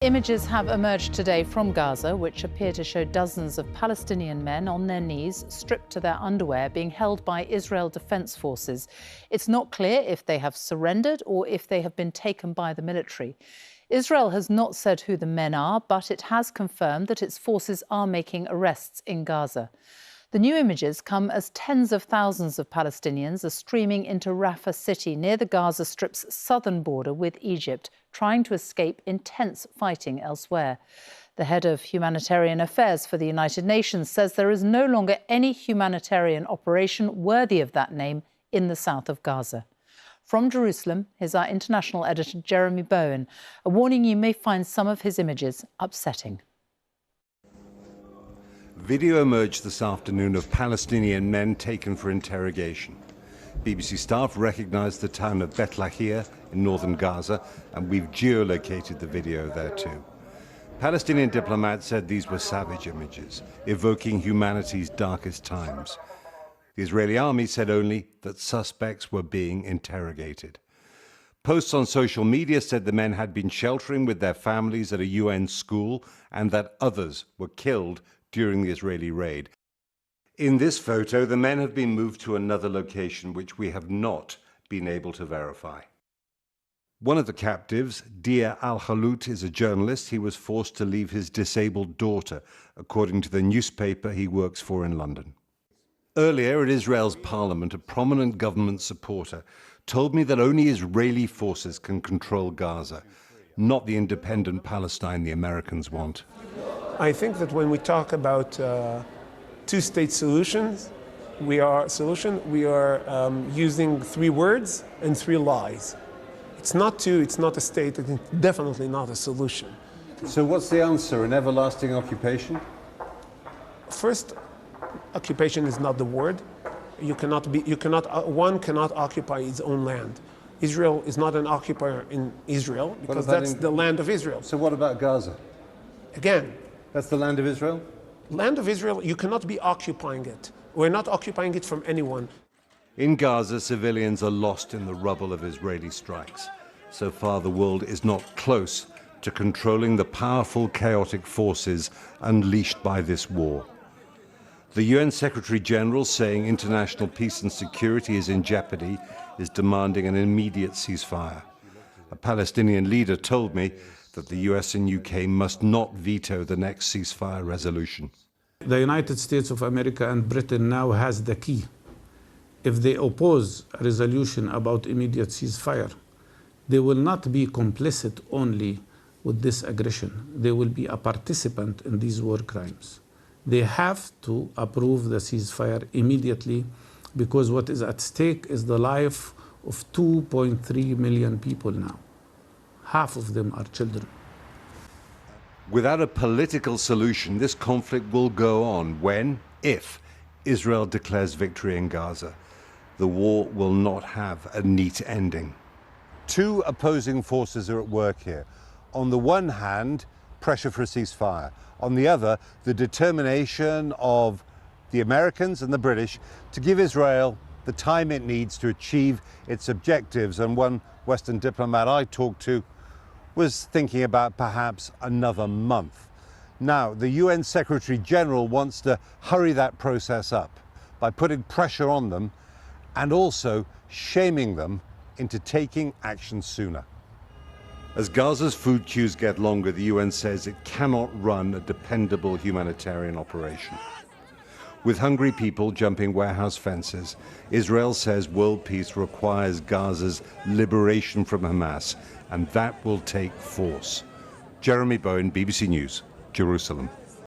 Images have emerged today from Gaza, which appear to show dozens of Palestinian men on their knees, stripped to their underwear, being held by Israel Defense Forces. It's not clear if they have surrendered or if they have been taken by the military. Israel has not said who the men are, but it has confirmed that its forces are making arrests in Gaza. The new images come as tens of thousands of Palestinians are streaming into Rafah city near the Gaza Strip's southern border with Egypt, trying to escape intense fighting elsewhere. The head of humanitarian affairs for the United Nations says there is no longer any humanitarian operation worthy of that name in the south of Gaza. From Jerusalem, here's our international editor, Jeremy Bowen, a warning you may find some of his images upsetting. Video emerged this afternoon of Palestinian men taken for interrogation. BBC staff recognised the town of Beit Lahia in northern Gaza, and we've geolocated the video there too. Palestinian diplomats said these were savage images, evoking humanity's darkest times. The Israeli army said only that suspects were being interrogated. Posts on social media said the men had been sheltering with their families at a UN school and that others were killed during the Israeli raid. In this photo, the men have been moved to another location which we have not been able to verify. One of the captives, Dia Al-Khalout, is a journalist. He was forced to leave his disabled daughter, according to the newspaper he works for in London. Earlier at Israel's parliament, a prominent government supporter told me that only Israeli forces can control Gaza, not the independent Palestine the Americans want. I think that when we talk about two-state solutions, we are using three words and three lies. It's not two, it's not a state, it's definitely not a solution. So what's the answer, an everlasting occupation? First, occupation is not the word. One cannot occupy its own land. Israel is not an occupier in Israel because that's the land of Israel. So what about Gaza? Again, that's the land of Israel? Land of Israel, you cannot be occupying it. We're not occupying it from anyone. In Gaza, civilians are lost in the rubble of Israeli strikes. So far, the world is not close to controlling the powerful, chaotic forces unleashed by this war. The UN Secretary General, saying international peace and security is in jeopardy, is demanding an immediate ceasefire. A Palestinian leader told me that the US and UK must not veto the next ceasefire resolution. The United States of America and Britain now has the key. If they oppose a resolution about immediate ceasefire, they will not be complicit only with this aggression. They will be a participant in these war crimes. They have to approve the ceasefire immediately because what is at stake is the life of 2.3 million people now. Half of them are children. Without a political solution, this conflict will go on if Israel declares victory in Gaza. The war will not have a neat ending. Two opposing forces are at work here. On the one hand, pressure for a ceasefire. On the other, the determination of the Americans and the British to give Israel the time it needs to achieve its objectives. And one Western diplomat I talked to was thinking about perhaps another month. Now, the UN Secretary General wants to hurry that process up by putting pressure on them and also shaming them into taking action sooner. As Gaza's food queues get longer, the UN says it cannot run a dependable humanitarian operation. With hungry people jumping warehouse fences, Israel says world peace requires Gaza's liberation from Hamas, and that will take force. Jeremy Bowen, BBC News, Jerusalem.